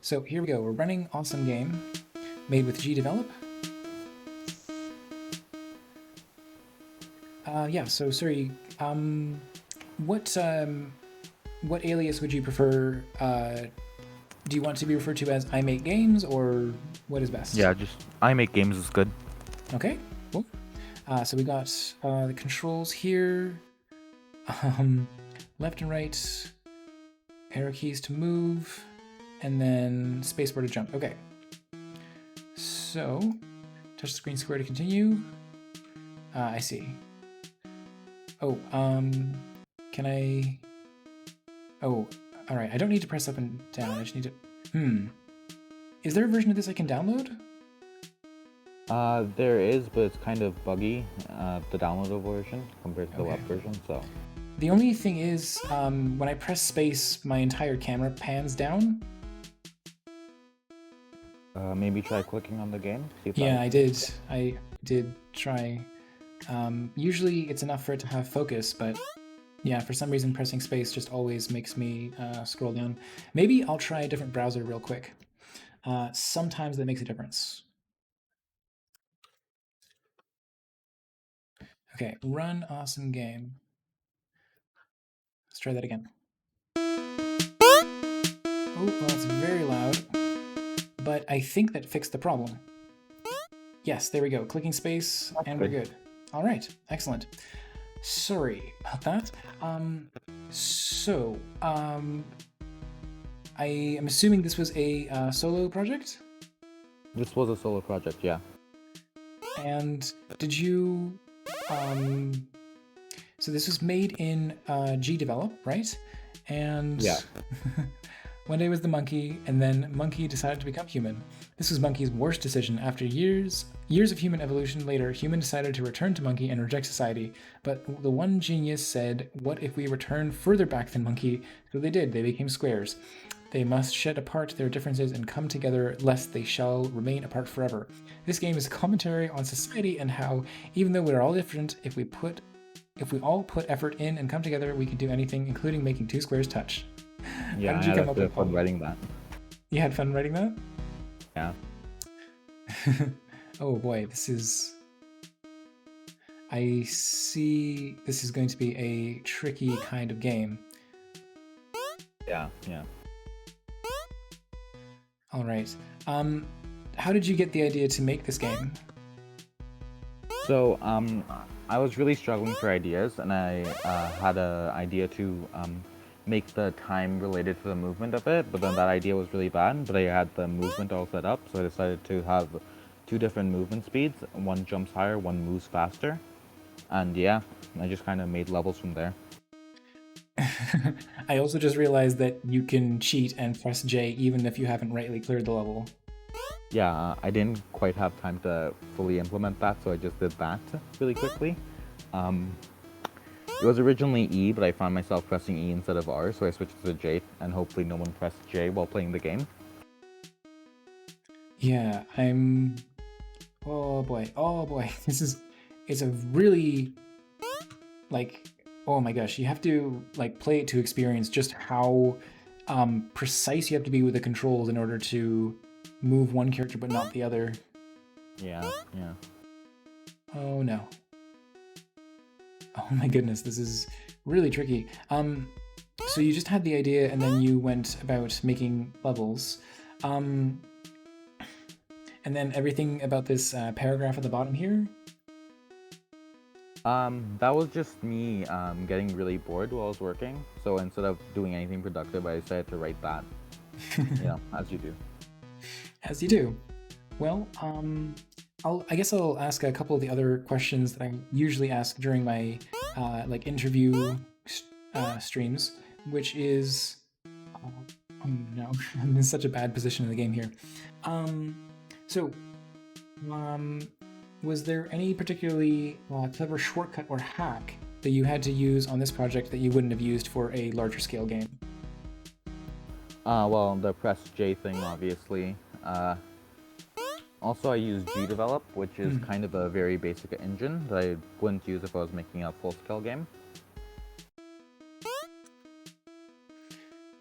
So here we go. We're running awesome game made with GDevelop. Yeah. So sorry. What what alias would you prefer? Do you want to be referred to as I make games, or what is best? Yeah, just I make games is good. Okay. Cool. So we got the controls here. Um, left and right, arrow keys to move, and then spacebar to jump. Okay. So, touch the screen square to continue. I see. Oh, can I? Oh, all right. I don't need to press up and down. I just need to. Is there a version of this I can download? There is, but it's kind of buggy, the downloadable version compared to the Okay. web version. So The only thing is, when I press space, my entire camera pans down. maybe try clicking on the game. See if that Yeah, works. I did. I did try. Usually it's enough for it to have focus, but yeah, for some reason pressing space just always makes me scroll down. Maybe I'll try a different browser real quick. Sometimes that makes a difference. Okay, run awesome game. Let's try that again. Oh, well, it's very loud, but I think that fixed the problem. Yes, there we go. Clicking space, That's and we're good. good. All right, excellent. Sorry about that. So, I am assuming this was a solo project? This was a solo project, yeah. And did you so this was made in GDevelop, right? And Yeah. one day was the monkey, and then monkey decided to become human. This was monkey's worst decision. After years of human evolution later, human decided to return to monkey and reject society. But the one genius said, "What if we return further back than monkey?" So they did. They became squares. They must shed apart their differences and come together, lest they shall remain apart forever. This game is a commentary on society and how, even though we're all different, if we all put effort in and come together, we can do anything, including making two squares touch. How Yeah, did I you had a come up bit with of all fun that? writing that. You had fun writing that? Yeah. Oh boy, this is. I see this is going to be a tricky kind of game. Yeah, yeah. All right. How did you get the idea to make this game? So, I was really struggling for ideas, and I had an idea to make the time related to the movement of it, but then that idea was really bad, but I had the movement all set up, so I decided to have two different movement speeds. One jumps higher, one moves faster. And yeah, I just kind of made levels from there. I also just realized that you can cheat and press J even if you haven't rightly cleared the level. Yeah, I didn't quite have time to fully implement that, so I just did that really quickly. Um, it was originally E, but I found myself pressing E instead of R, so I switched to J, and hopefully no one pressed J while playing the game. Yeah, I'm. Oh boy, oh boy. This is. It's a really. Like, oh my gosh, you have to like play it to experience just how precise you have to be with the controls in order to move one character but not the other. Yeah, yeah. Oh no. Oh my goodness, this is really tricky. So you just had the idea and then you went about making levels. Um, and then everything about this paragraph at the bottom here. That was just me getting really bored while I was working, so instead of doing anything productive, I decided to write that. As you do. As you do. Well, I guess I'll ask a couple of the other questions that I usually ask during my like interview streams, which is, oh no, I'm in such a bad position in the game here. Um, so, um, was there any particularly clever shortcut or hack that you had to use on this project that you wouldn't have used for a larger scale game? Well, the press J thing, obviously. Also, I use GDevelop, which is kind of a very basic engine that I wouldn't use if I was making a full-scale game.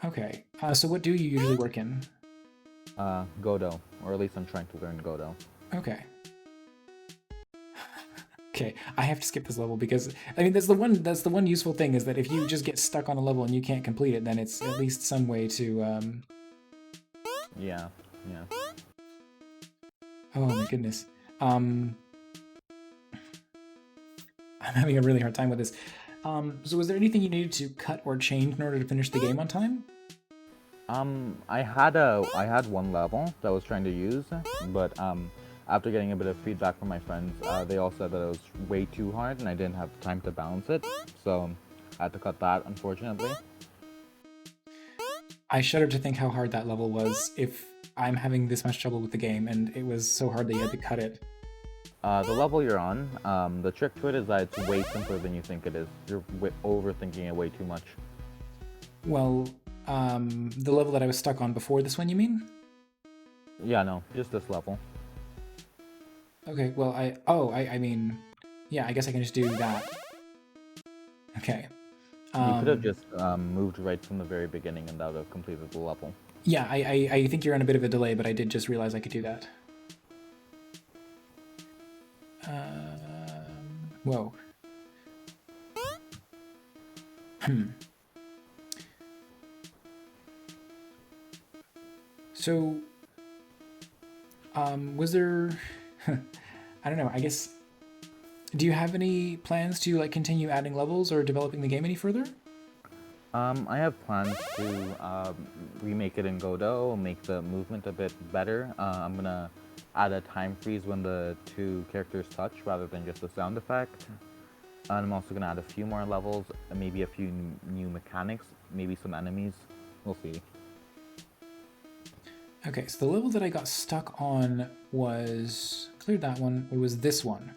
Okay, so what do you usually work in? Godot, or at least I'm trying to learn Godot. Okay. Okay, I have to skip this level because I mean that's the one useful thing is that if you just get stuck on a level and you can't complete it, then it's at least some way to Yeah, yeah. oh my goodness. I'm having a really hard time with this. So was there anything you needed to cut or change in order to finish the game on time? I had one level that I was trying to use, but after getting a bit of feedback from my friends, they all said that it was way too hard and I didn't have time to balance it, so I had to cut that, unfortunately. I shudder to think how hard that level was if I'm having this much trouble with the game and it was so hard that you had to cut it. The level you're on, the trick to it is that it's way simpler than you think it is. You're overthinking it way too much. Well, the level that I was stuck on before this one, you mean? Yeah, no, just this level. Okay, well, I mean, yeah, I guess I can just do that. Okay. You could have just moved right from the very beginning and that would have completed the level. Yeah, I think you're on a bit of a delay, but I did just realize I could do that. Whoa. So, was there... I don't know, I guess... Do you have any plans to like continue adding levels or developing the game any further? I have plans to remake it in Godot, make the movement a bit better. I'm gonna add a time freeze when the two characters touch rather than just a sound effect. And I'm also gonna add a few more levels, and maybe a few new mechanics, maybe some enemies. We'll see. Okay, so the level that I got stuck on was... Cleared that one, it was this one.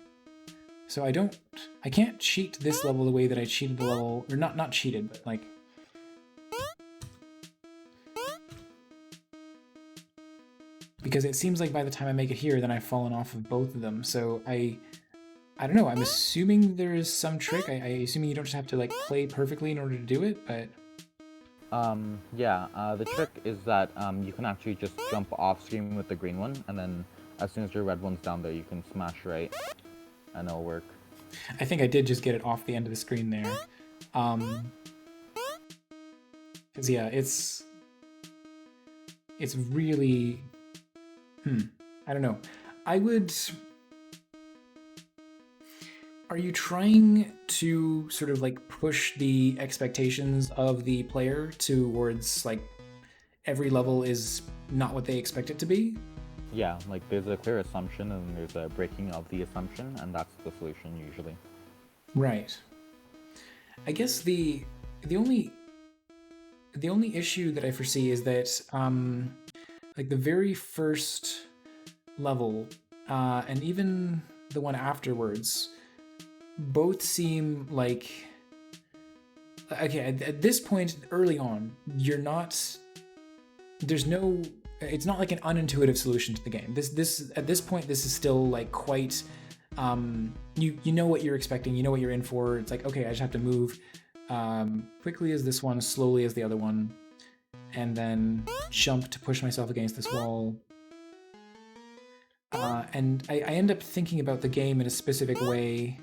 So I can't cheat this level the way that I cheated the level, or not cheated, but like... Because it seems like by the time I make it here, then I've fallen off of both of them, so I don't know, I'm assuming there is some trick, I assuming you don't just have to like play perfectly in order to do it, but... Yeah, the trick is that you can actually just jump off screen with the green one, and then as soon as your red one's down there, you can smash right, and it'll work. I think I did just get it off the end of the screen there. Because yeah, it's really... I don't know. I would... Are you trying to sort of like push the expectations of the player towards like every level is not what they expect it to be? Yeah, like there's a clear assumption and there's a breaking of the assumption, and that's the solution usually. Right. I guess the only issue that I foresee is that like the very first level and even the one afterwards both seem like okay at this point early on it's not like an unintuitive solution to the game. This at this point this is still like quite you know what you're expecting, you know what you're in for. It's like, okay, I just have to move quickly as this one, slowly as the other one, and then jump to push myself against this wall. And I end up thinking about the game in a specific way.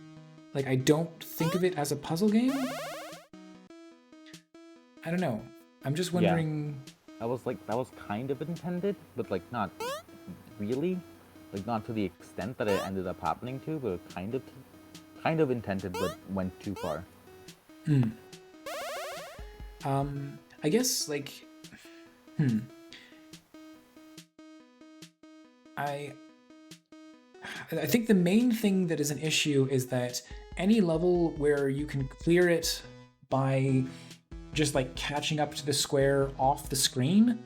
Like, I don't think of it as a puzzle game. I don't know. I'm just wondering... Yeah. That was kind of intended, but like not really. Like not to the extent that it ended up happening to, but kind of intended, but went too far. I guess like I think the main thing that is an issue is that any level where you can clear it by just like catching up to the square off the screen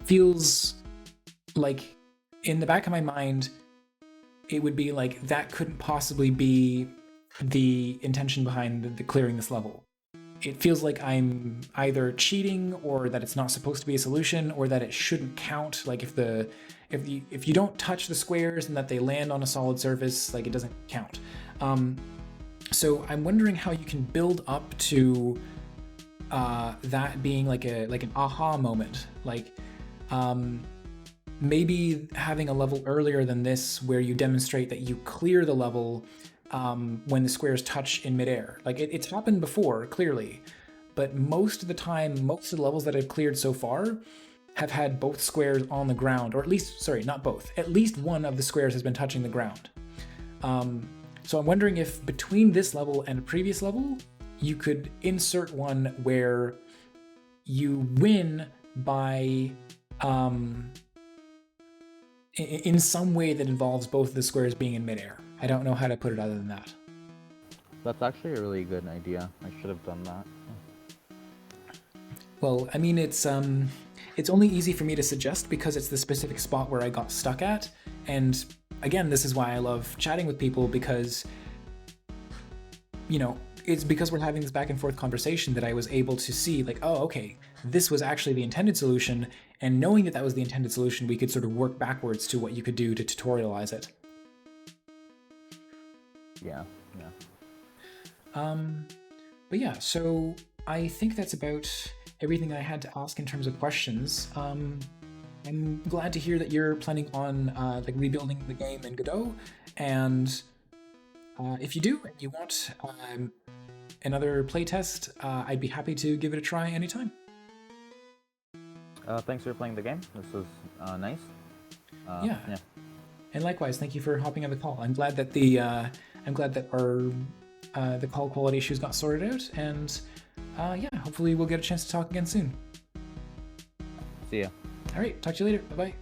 feels like in the back of my mind it would be like that couldn't possibly be the intention behind the clearing this level. It feels like I'm either cheating or that it's not supposed to be a solution or that it shouldn't count. Like if you don't touch the squares and that they land on a solid surface, like it doesn't count. So I'm wondering how you can build up to that being like an aha moment. Like Maybe having a level earlier than this where you demonstrate that you clear the level when the squares touch in midair. Like it's happened before, clearly, but most of the time, most of the levels that I've cleared so far have had both squares on the ground, or at least, sorry, not both. At least one of the squares has been touching the ground. So I'm wondering if between this level and a previous level, you could insert one where you win by in some way that involves both of the squares being in midair. I don't know how to put it other than that. That's actually a really good idea. I should have done that. Well, I mean, it's only easy for me to suggest because it's the specific spot where I got stuck at. And again, this is why I love chatting with people, because, you know, it's because we're having this back and forth conversation that I was able to see, like, oh, okay, this was actually the intended solution. And knowing that that was the intended solution, we could sort of work backwards to what you could do to tutorialize it. Yeah. But yeah, so I think that's about everything I had to ask in terms of questions. I'm glad to hear that you're planning on like rebuilding the game in Godot, and if you do and you want another playtest, I'd be happy to give it a try anytime. Thanks for playing the game. This was nice. Yeah. And likewise, thank you for hopping on the call. I'm glad that our the call quality issues got sorted out, and yeah, hopefully we'll get a chance to talk again soon. See ya. All right, talk to you later. Bye-bye.